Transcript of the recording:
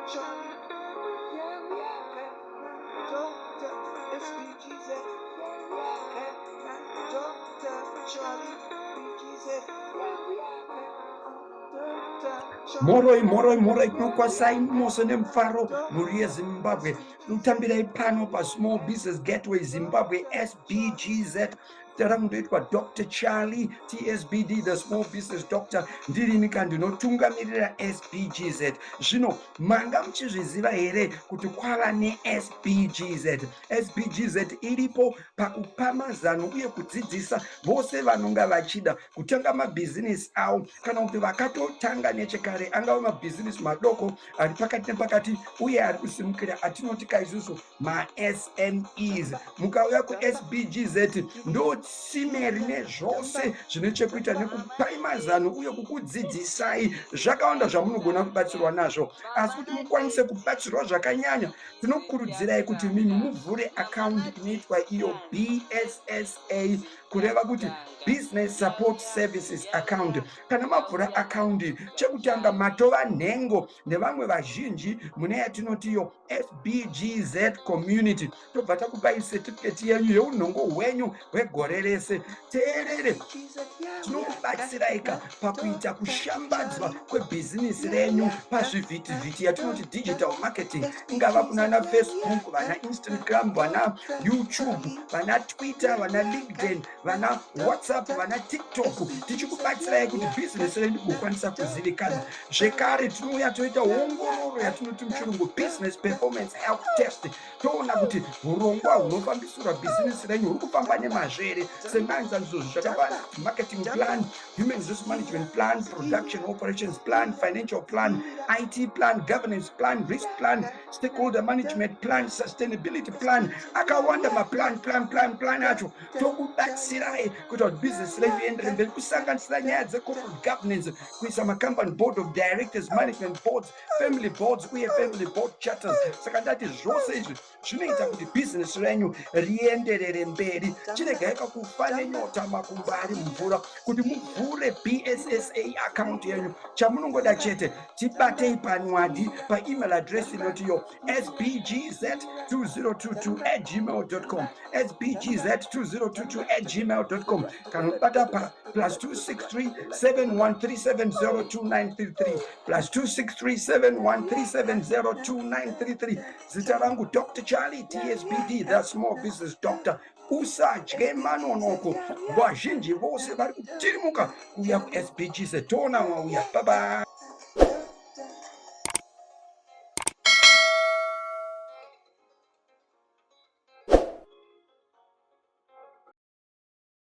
Charlie. Yeah, we are Dr. Sbgz. Yeah, we are Dr. Charlie. Sbgz. Yeah, we are moroi kunokwasai mose nemufaro mhuri yezimbabwe utambirai pano paSmall Business Gateway Zimbabwe SBGZ tarangundoitwa Dr. Charlie TSBD, the Small Business Doctor. Ndirini kandinotungamirira SBGZ. Zvino manga muchizviziva here kuti kwava neSBGZ? SBGZ iripo pakupa mazano uye kudzidzisa vose vanonga vachida kutanga mabhizinesi avo kana kuti vakatotanga nechekare, angava mabhizinesi madoko ari pakati nepakati uye ari kusimukira atinoti kaisusu maSMEs. Mukauya kuSBGZ ndo tsime rine zvose zvine chekuita nekupai mazano uye kukudzidzisai zvakawanda zvamunogona kubatsirwa nazvo. Asi kuti mukwanise kubatsirwa zvakanyanya, tinokurudzirai kuti mimi muvhure akaunti inoitwa iyo BSSA, kureva kuti Business Support Services Account. Kana mavhura akaunti, chekutanga matova nhengo nevamwe vazhinji mune yatinoti iyo SBGZ Community. Tobva takupai certificate yenyu yeunhongo hwenyu hwegore rese. Teerere, tinokubatsiraika pakuita kushambadzwa kwebhizinesi renyu pazvivhitivhiti yatinoti digital marketing, ingava kunana Facebook, vana Instagram, vana YouTube, vana Twitter, vana LinkedIn, vana WhatsApp, vana TikTok. Tichikubatsirai kuti bhizinesi renyu kukwanisa kuzivikana. Zvekare tinouya toita ongororo yatinoti muchirungu business performance health test. Toona kuti urongwa hunofambisirwa bhizinesi renyu huri kufamba nemazvere semaenzaniso zvakafanana marketing plan, human resource management plan, production operations plan, financial plan, IT plan, governance plan, risk plan, stakeholder management plan, sustainability plan. Akawanda plan acho tokubatsirai kuti business renyu riendere mberi, kusanganisira nyaya dzecorporate governance, kuisa macompany board of directors, management boards, family boards uye family board charters. Saka ndati zvose izvi zvinoita kuti business renyu rienderere mberi. Chiregai kakufa nenyota makumbo ari mvura kuti muvhure BSSA account yenyu. Chamunongoda chete, tibatei panwadi paemail address inotiyo sbgz2022@gmail.com, sbgz2022@gmail.com. Kana ubata pa +263 71370293 +263 Zita rangu Dr. Charlie TSBD, the Small Business Doctor. Usatye manonoko, vazhinji vose vari kutirimuka kuuya kuSBGZ. Tona mwauya, bye bye.